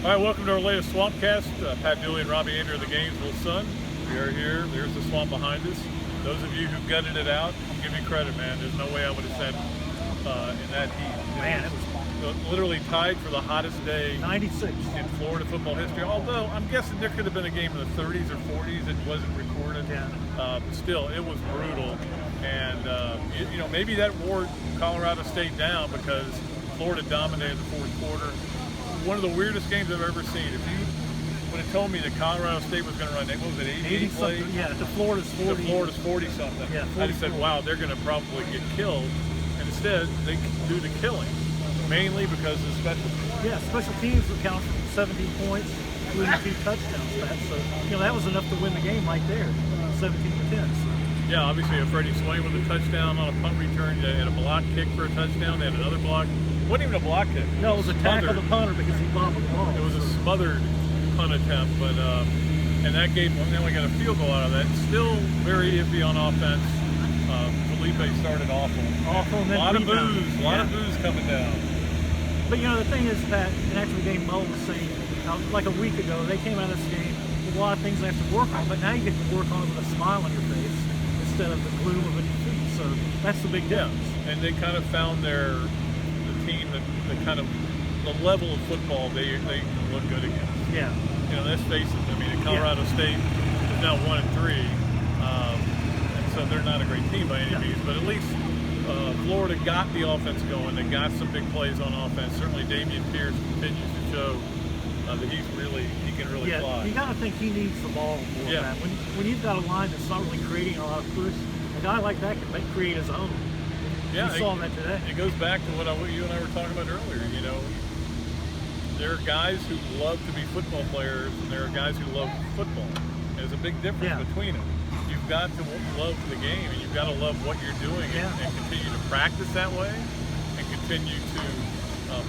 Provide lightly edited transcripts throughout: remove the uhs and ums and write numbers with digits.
All right, welcome to our latest SwampCast. Pat, Dooley and Robby Andreu of the Gainesville Sun. We are here. There's the swamp behind us. Those of you who gutted it out, give me credit, man. There's no way I would have said in that heat. Man, it was literally tied for the hottest day 96 in Florida football history. Although I'm guessing there could have been a game in the 30s or 40s that wasn't recorded. Yeah. But still, it was brutal. And maybe that wore Colorado State down because Florida dominated the fourth quarter. One of the weirdest games I've ever seen. If you would have told me that Colorado State was going to run, what was it, 80 plays? Yeah, to Florida's 40. To Florida's 40 something. Yeah, I just said, wow, they're going to probably get killed. And instead, they do the killing, mainly because of special teams. Yeah, special teams would count for 17 points, including 2 touchdowns. So, that was enough to win the game right there, 17-10. So. Yeah, obviously, Freddie Swain with a touchdown on a punt return. They had a block kick for a touchdown. They had another block. It wasn't even a block kick. No, it was a tackle of the punter because he bobbled the ball. It was a smothered punt attempt, but and that gave them, then we got a field goal out of that. Still very iffy on offense. Felipe started awful. And then a lot of rebounded. booze. A lot of booze coming down. But the thing is that, and actually Dave Mullen was saying, like a week ago, they came out of this game with a lot of things they have to work on, but now you get to work on it with a smile on your face instead of the gloom of a defeat. So that's the big difference. Yeah, and they kind of found the team that kind of the level of football they look good against. Yeah. Let's face it. Colorado State is now 1-3, and so they're not a great team by any means. But at least Florida got the offense going. They got some big plays on offense. Certainly, Dameon Pierce continues to show that he can really fly. You got to think he needs the ball more. Yeah. When you've got a line that's not really creating a lot of push, a guy like that can create his own. Yeah, we saw that today. It goes back to what you and I were talking about earlier. There are guys who love to be football players, and there are guys who love football. There's a big difference between them. You've got to love the game, and you've got to love what you're doing, and continue to practice that way, and continue to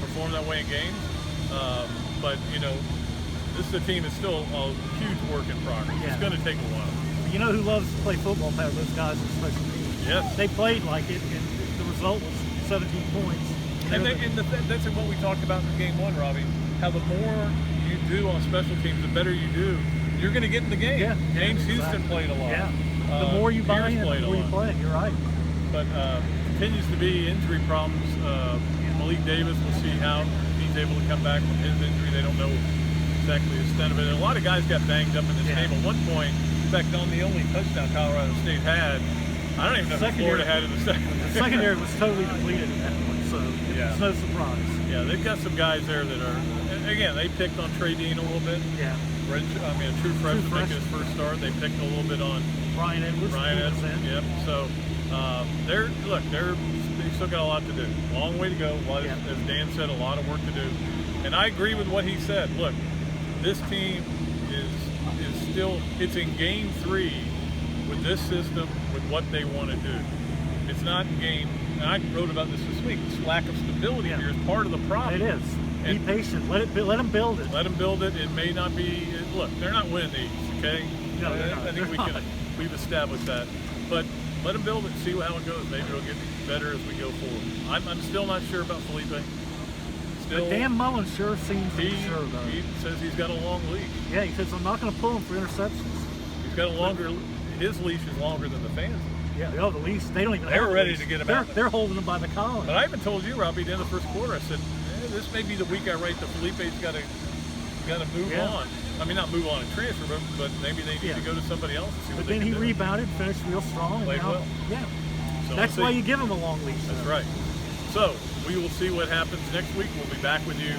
perform that way in games. But this is a team that's still a huge work in progress. Yeah. It's going to take a while. You know who loves to play football? Those guys in special teams. Yes. They played like it, and the result was 17 points. That's what we talked about in game one, Robbie. How the more you do on special teams, the better you do. You're going to get in the game. Yeah, James Houston played a lot. Yeah. The more you buy in, the more you play. You're right. But continues to be injury problems. Malik Davis, we'll see how he's able to come back from his injury. They don't know exactly the extent of it. And a lot of guys got banged up in this game. At one point, in fact, on the only touchdown Colorado State had, I don't even know if Florida had in the second. The secondary was totally depleted at that point, so it's no surprise. Yeah, they've got some guys there that are, and again, they picked on Trey Dean a little bit. Yeah. A true freshman making his first start. They picked a little bit on Ryan Edwards. Yep. So they've still got a lot to do. Long way to go. As Dan said, a lot of work to do. And I agree with what he said. Look, this team is still, it's in game 3 with this system, with what they want to do. It's not game, and I wrote about this week, this lack of stability here is part of the problem. It is. Be patient. Let them build it. Let them build it. It may not be, look, they're not winning these, okay? No, I think we've established that. But let them build it, see how it goes. Maybe it'll get better as we go forward. I'm still not sure about Felipe. But Dan Mullen sure seems sure about it. He says he's got a long leash. Yeah, he says, I'm not going to pull him for interceptions. He's got a longer, his leash is longer than the fans. Yeah, the leash, they don't even They're ready to get him out. They're holding him by the collar. But I even told you, Robbie, at the end of the first quarter, I said, this may be the week I write that Felipe's got to move on. I mean, not move on and transfer, but maybe they need to go to somebody else and see what they can do. But then he rebounded, finished real strong. Played well. Yeah. So that's why you give him a long leash. That's right. So we will see what happens next week. We'll be back with you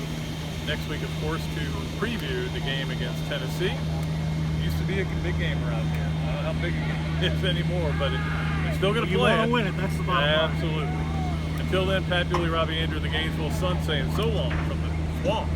next week, of course, to preview the game against Tennessee. It used to be a big game around here. I don't know how big it is anymore, but it's still going to play. You want to win it. That's the bottom line. Absolutely. Until then, Pat, Dooley, Robby Andreu, the Gainesville Sun saying so long from the swamp.